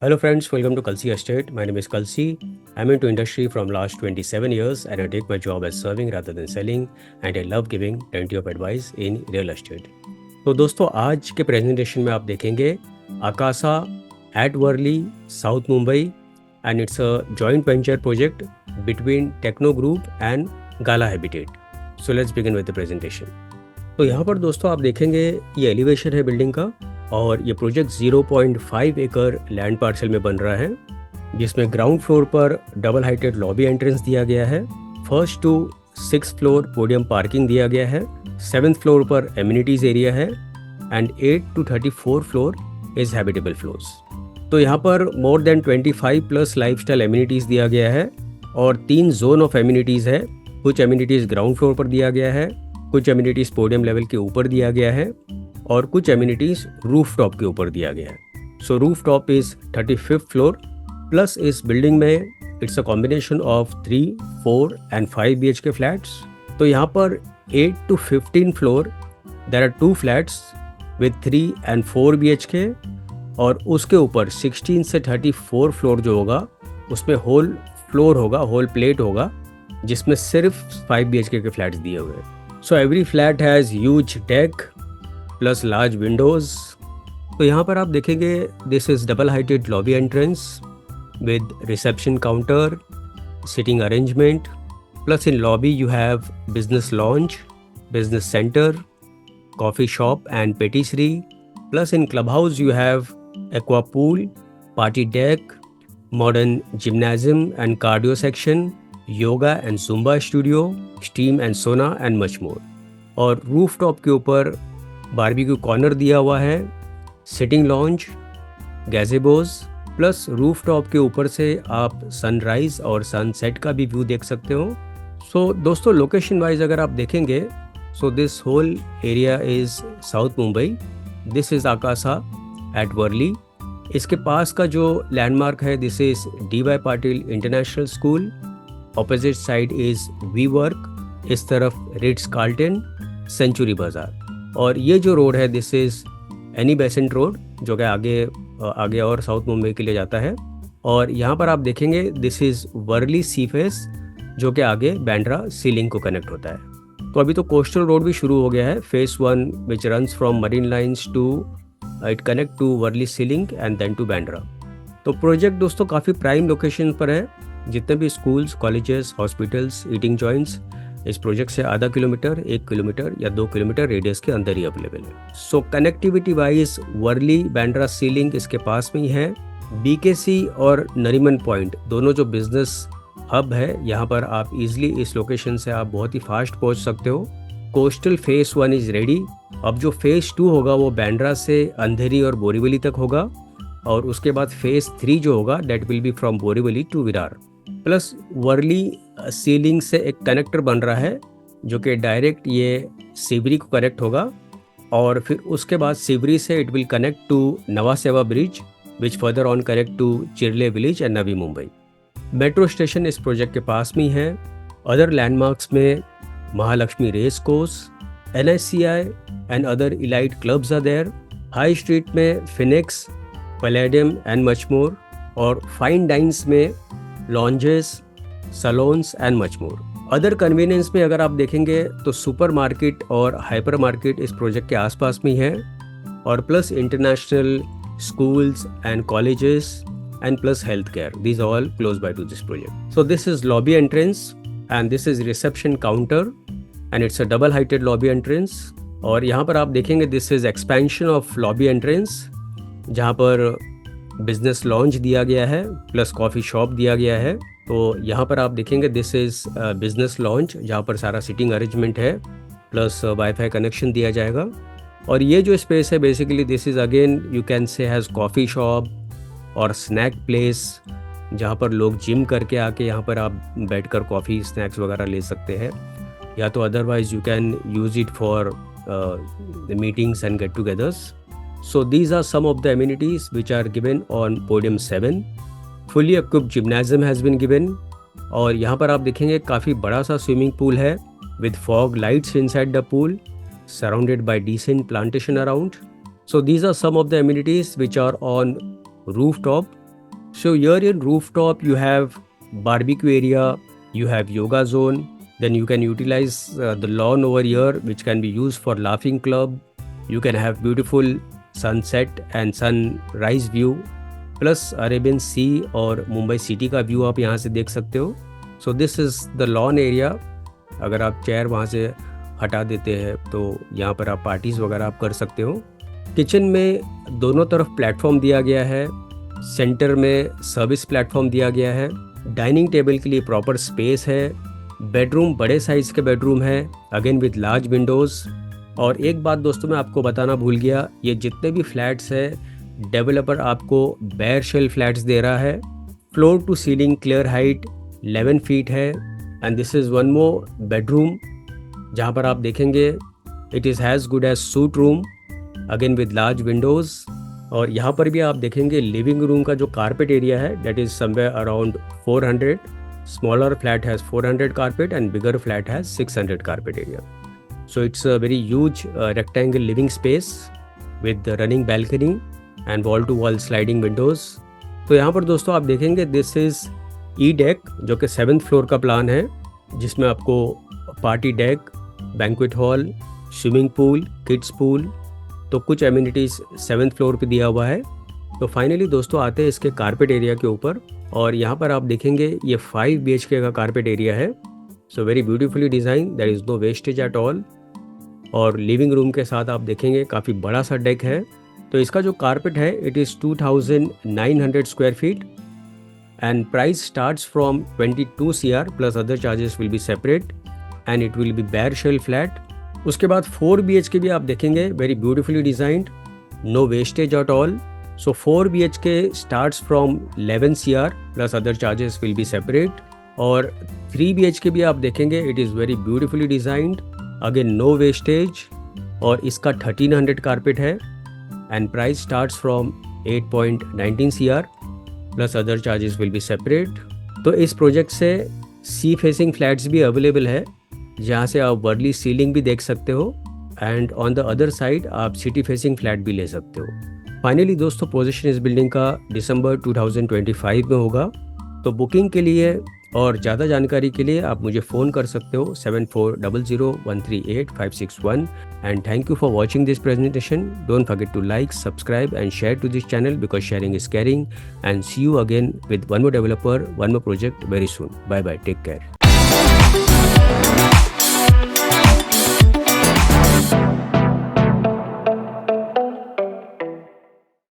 Hello friends, welcome to Kalsi Estate. My name is Kalsi. I'm into industry from last 27 years and I take my job as serving rather than selling and I love giving plenty of advice in real estate. तो दोस्तों आज के presentation में आप देखेंगे Akasha at Worli south Mumbai and it's a joint venture project between Techno group and Gala habitat. So let's begin with the presentation. तो यहाँ पर दोस्तों आप देखेंगे ये एलिवेशन है बिल्डिंग का और ये प्रोजेक्ट 0.5 एकड़ लैंड पार्सल में बन रहा है जिसमें ग्राउंड फ्लोर पर डबल हाइटेड लॉबी एंट्रेंस दिया गया है. First to 6th floor podium parking दिया गया है. 7th फ्लोर पर एमिनिटीज एरिया है and 8 to 34 floor is habitable floors. तो यहाँ पर more than 25 plus lifestyle amenities दिया गया है और 3 जोन ऑफ एमिनिटीज है. कुछ एमिनिटीज ग्राउंड फ्लोर पर दिया गया है, कुछ एमिनिटीज पोडियम लेवल के ऊपर दिया गया है और कुछ एमिनिटीज रूफ टॉप के ऊपर दिया गया है. So roof top is 35th floor plus इस बिल्डिंग में it's a combination of 3, 4 and 5 BHK flats. तो यहाँ पर 8 to 15 floor there are 2 flats with 3 and 4 BHK और उसके ऊपर 16 से 34 फ्लोर जो होगा उसमें होल फ्लोर होगा, होल प्लेट होगा जिसमें सिर्फ 5 BHK के फ्लैट्स दिए हुए हैं. So every flat has huge deck plus large Windows. तो यहाँ पर आप देखेंगे this is double heighted lobby entrance with reception counter, sitting arrangement, plus in lobby you have business launch, business centre, coffee shop and पेटिसरी. Plus in club house you have aqua pool, party deck, modern gymnasium and cardio section, yoga and Zumba studio, steam and सोना and much more. और roof top के ऊपर barbecue corner दिया हुआ है, sitting lounge, gazebos, plus roof top के ऊपर से आप सनराइज और सनसेट का भी व्यू देख सकते हो. सो दोस्तों लोकेशन वाइज अगर आप देखेंगे so this whole area is south Mumbai. This is Akasha at Worli. इसके पास का जो लैंडमार्क है this is DY Patil international school. Opposite side is WeWork, इस तरफ रिट्स कार्ल्टन, सेंचुरी बाजार. और ये जो रोड है this is Annie Besant road जो कि आगे और साउथ मुंबई के लिए जाता है. और यहाँ पर आप देखेंगे this is Worli sea face जो कि आगे बैंड्रा सीलिंग को कनेक्ट होता है. तो अभी तो कोस्टल रोड भी शुरू हो गया है, phase 1 which runs from Marine Lines to it connect to Worli sea link and then to Bandra. तो प्रोजेक्ट दोस्तों काफ़ी प्राइम लोकेशन पर है. जितने भी schools, colleges, hospitals, eating joints इस प्रोजेक्ट से आधा किलोमीटर, 1 किलोमीटर या 2 किलोमीटर रेडियस के अंदर ही अवेलेबल है. So connectivity wise Worli Bandra sea link इसके पास में ही है. BKC और नरीमन पॉइंट दोनों जो बिजनेस हब है यहाँ पर आप इजीली इस लोकेशन से आप बहुत ही फास्ट पहुँच सकते हो. Coastal face 1 is ready. अब जो फेस 2 होगा वो बैंड्रा से अंधेरी और बोरीवली तक होगा और उसके बाद फेस 3 जो होगा that will be from Borivali to Virar. Plus Worli sea link से एक कनेक्टर बन रहा है जो कि डायरेक्ट ये सिवरी को कनेक्ट होगा और फिर उसके बाद सिवरी से it will connect to Nhava Sheva bridge which further on connect to Chirle village and Navi Mumbai. Metro station इस प्रोजेक्ट के पास में है. अदर लैंडमार्क्स में Mahalakshmi race course, NSCI and other elite clubs are there. High street में Phoenix, Palladium and much more. और fine dines में lounges, salons and much more. Other convenience में अगर आप देखेंगे तो सुपर मार्केट और हाइपर मार्केट इस प्रोजेक्ट के आसपास में है और plus international schools and colleges and plus health care, these all close by two this project. So this is lobby entrance and this is reception counter and it's a double heighted lobby entrance. और यहाँ पर आप देखेंगे this is expansion of lobby entrance जहाँ पर business launch दिया गया है प्लस कॉफ़ी शॉप दिया गया है. तो यहाँ पर आप देखेंगे दिस इज़ बिजनेस लॉन्च जहाँ पर सारा सिटिंग अरेंजमेंट है प्लस वाईफाई कनेक्शन दिया जाएगा. और ये जो स्पेस है basically this is again you can say has coffee shop और स्नैक प्लेस जहाँ पर लोग जिम करके आके यहाँ पर आप बैठकर कॉफ़ी स्नैक्स वगैरह ले सकते हैं या तो otherwise you can use it for the meetings and get togethers. So these are some of the amenities which are given on podium 7. Fully equipped gymnasium has been given. और यहाँ पर आप देखेंगे काफ़ी बड़ा सा स्विमिंग पूल है with fog lights inside the pool, surrounded by decent plantation around. So these are some of the amenities which are on rooftop So here in rooftop you have barbecue area, you have yoga zone, then you can utilize the lawn over here which can be used for laughing club. You can have beautiful sunset and sunrise view plus Arabian Sea और Mumbai city का view आप यहाँ से देख सकते हो. So this is the lawn area. अगर आप चेयर वहाँ से हटा देते हैं तो यहाँ पर आप पार्टीज़ वगैरह आप कर सकते हो. किचन में दोनों तरफ प्लेटफॉर्म दिया गया है, सेंटर में सर्विस प्लेटफॉर्म दिया गया है, डाइनिंग टेबल के लिए प्रॉपर स्पेस है, बेडरूम बड़े साइज़ के बेडरूम है अगेन विद लार्ज विंडोज़. और एक बात दोस्तों मैं आपको बताना भूल गया, ये जितने भी फ्लैट्स है डेवलपर आपको बेयर शेल फ्लैट्स दे रहा है. Floor to ceiling clear height 11 feet है. And this is one more bedroom जहाँ पर आप देखेंगे it is has good en suite room again with large windows. और यहाँ पर भी आप देखेंगे लिविंग रूम का जो कारपेट एरिया है that is somewhere around 400. Smaller flat has 400 carpet and bigger flat has 600 carpet area. So it's a very huge rectangle living space with running balcony and wall to wall sliding windows. तो यहाँ पर दोस्तों आप देखेंगे this is E deck जो कि 7th floor का plan है जिसमें आपको party deck, banquet hall, swimming pool, kids pool, तो कुछ एमिनिटीज़ 7th फ्लोर पे दिया हुआ है. तो फाइनली दोस्तों आते हैं इसके कारपेट एरिया के ऊपर और यहाँ पर आप देखेंगे ये 5 BHK का कारपेट एरिया है. So very beautifully design, there is no wastage at all. और लिविंग रूम के साथ आप देखेंगे काफ़ी बड़ा सा डेक है. तो इसका जो कारपेट है it is 2900 square feet and price starts from 22 CR plus other charges will be separate and it will be bare shell flat. उसके बाद 4 BHK भी आप देखेंगे very beautifully designed, no wastage at all. So 4 BHK starts from 11 CR plus other charges will be separate. और 3 BHK भी आप देखेंगे it is very beautifully designed again no wastage और इसका 1300 कारपेट है and price starts from 8.19 CR plus other charges will be separate. तो इस project से सी फेसिंग फ्लैट्स भी अवेलेबल है जहाँ से आप वर्ली सीलिंग भी देख सकते हो and on the other side आप सिटी फेसिंग फ्लैट भी ले सकते हो. फाइनली दोस्तों पोजीशन इस बिल्डिंग का दिसंबर 2025 में होगा. तो बुकिंग के लिए और ज़्यादा जानकारी के लिए आप मुझे फ़ोन कर सकते हो 7400138561. And thank you for watching this presentation. Don't forget to like, subscribe and share to this channel because sharing is caring. And see you again with one more developer, one more project very soon. Bye bye, take care.